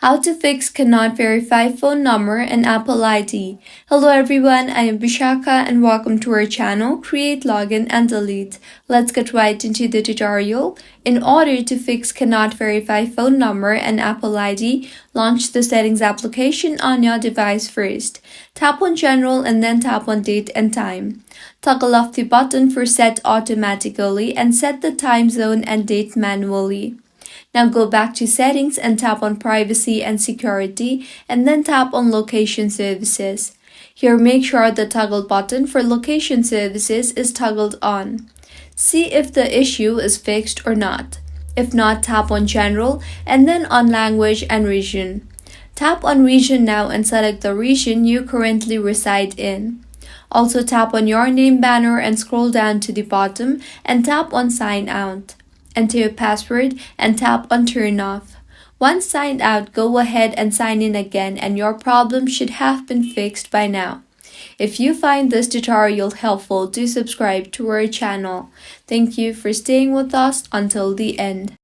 How to fix cannot verify phone number and Apple ID. Hello everyone, I am Bishaka and welcome to our channel, Create, Login and Delete. Let's get right into the tutorial. In order to fix cannot verify phone number and Apple ID, launch the settings application on your device first. Tap on General and then tap on Date and Time. Toggle off the button for Set Automatically and set the time zone and date manually. Now go back to Settings and tap on Privacy and Security and then tap on Location Services. Here make sure the toggle button for Location Services is toggled on. See if the issue is fixed or not. If not, tap on General and then on Language and Region. Tap on Region now and select the region you currently reside in. Also tap on your name banner and scroll down to the bottom and tap on Sign Out. Enter your password and tap on Turn Off. Once signed out, go ahead and sign in again and your problem should have been fixed by now. If you find this tutorial helpful, do subscribe to our channel. Thank you for staying with us until the end.